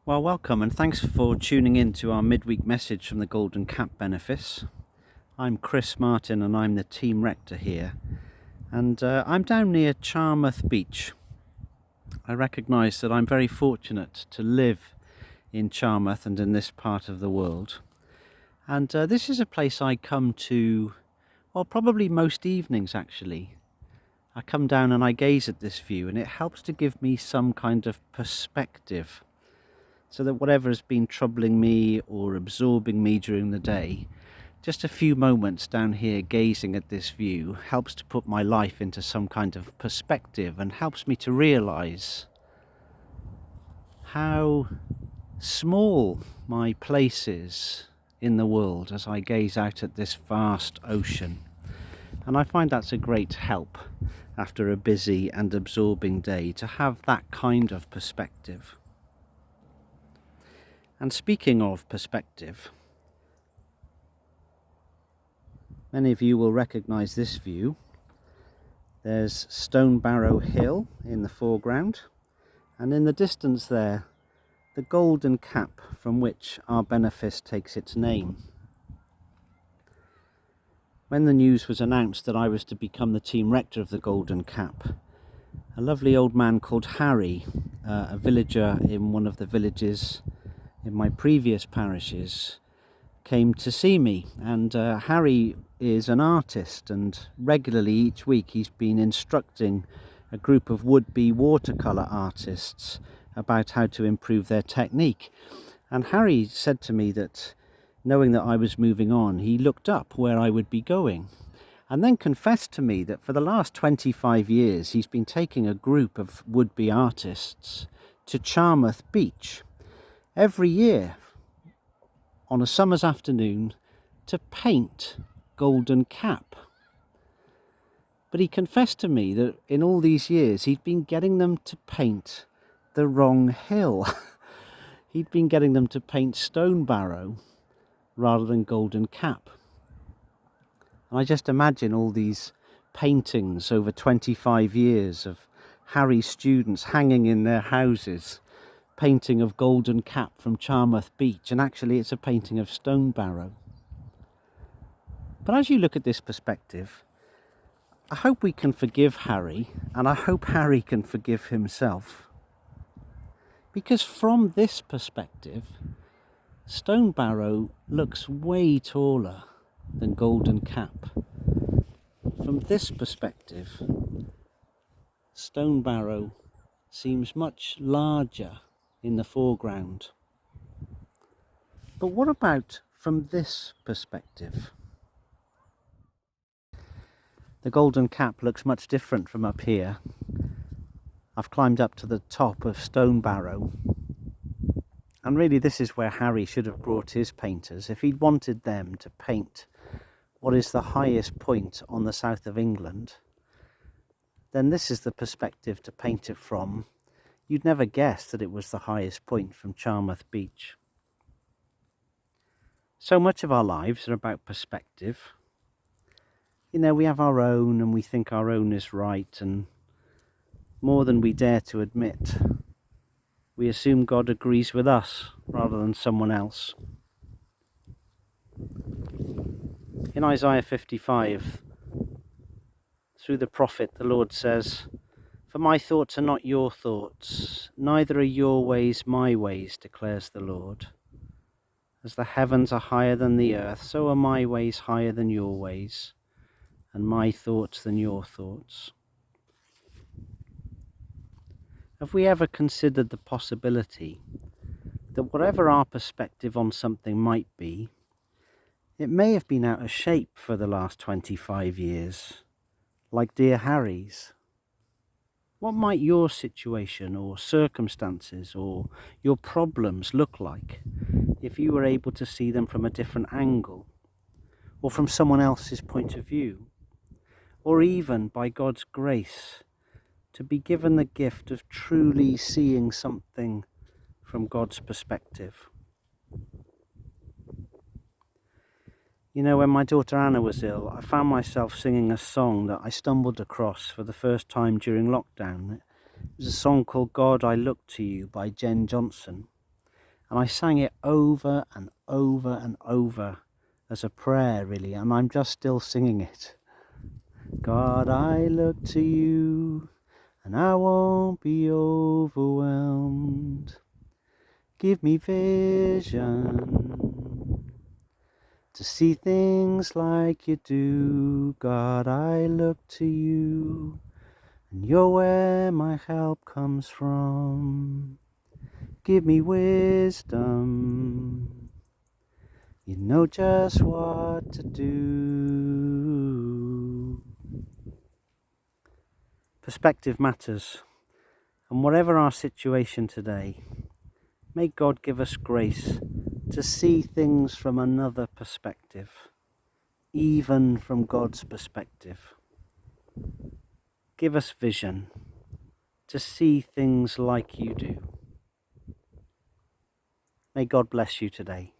Well, welcome and thanks for tuning in to our midweek message from the Golden Cap Benefice. I'm Chris Martin and I'm the team rector here, and I'm down near Charmouth Beach. I recognise that I'm very fortunate to live in Charmouth and in this part of the world, and this is a place I come to, well, probably most evenings actually. I come down and I gaze at this view, and it helps to give me some kind of perspective, so that whatever has been troubling me or absorbing me during the day, just a few moments down here gazing at this view helps to put my life into some kind of perspective and helps me to realise how small my place is in the world as I gaze out at this vast ocean. And I find that's a great help after a busy and absorbing day to have that kind of perspective. And speaking of perspective, many of you will recognise this view. There's Stone Barrow Hill in the foreground, and in the distance there, the golden cap from which our benefice takes its name. When the news was announced that I was to become the team rector of the Golden Cap, a lovely old man called Harry, a villager in one of the villages in my previous parishes, came to see me. And Harry is an artist, and regularly each week he's been instructing a group of would-be watercolour artists about how to improve their technique. And Harry said to me that, knowing that I was moving on, he looked up where I would be going, and then confessed to me that for the last 25 years he's been taking a group of would-be artists to Charmouth Beach every year on a summer's afternoon to paint Golden Cap. But he confessed to me that in all these years he'd been getting them to paint the wrong hill. He'd been getting them to paint Stone Barrow rather than Golden Cap. And I just imagine all these paintings over 25 years of Harry's students hanging in their houses, painting of Golden Cap from Charmouth Beach, and actually it's a painting of Stone Barrow. But as you look at this perspective, I hope we can forgive Harry, and I hope Harry can forgive himself. Because from this perspective, Stone Barrow looks way taller than Golden Cap. From this perspective, Stone Barrow seems much larger in the foreground. But what about from this perspective? The Golden Cap looks much different from up here. I've climbed up to the top of Stone Barrow, and really this is where Harry should have brought his painters. If he'd wanted them to paint what is the highest point on the south of England, then this is the perspective to paint it from. You'd never guess that it was the highest point from Charmouth Beach. So much of our lives are about perspective. You know, we have our own and we think our own is right, and more than we dare to admit, we assume God agrees with us rather than someone else. In Isaiah 55, through the prophet, the Lord says, "For my thoughts are not your thoughts, neither are your ways my ways, declares the Lord. As the heavens are higher than the earth, so are my ways higher than your ways, and my thoughts than your thoughts." Have we ever considered the possibility that whatever our perspective on something might be, it may have been out of shape for the last 25 years, like dear Harry's? What might your situation or circumstances or your problems look like if you were able to see them from a different angle, or from someone else's point of view, or even by God's grace to be given the gift of truly seeing something from God's perspective? You know, when my daughter Anna was ill, I found myself singing a song that I stumbled across for the first time during lockdown. It was a song called "God, I Look to You" by Jen Johnson. And I sang it over and over and over as a prayer, really, and I'm just still singing it. God, I look to you, and I won't be overwhelmed. Give me vision to see things like you do. God, I look to you, and you're where my help comes from. Give me wisdom, you know just what to do. Perspective matters, and whatever our situation today, may God give us grace to see things from another perspective, even from God's perspective. Give us vision to see things like you do. May God bless you today.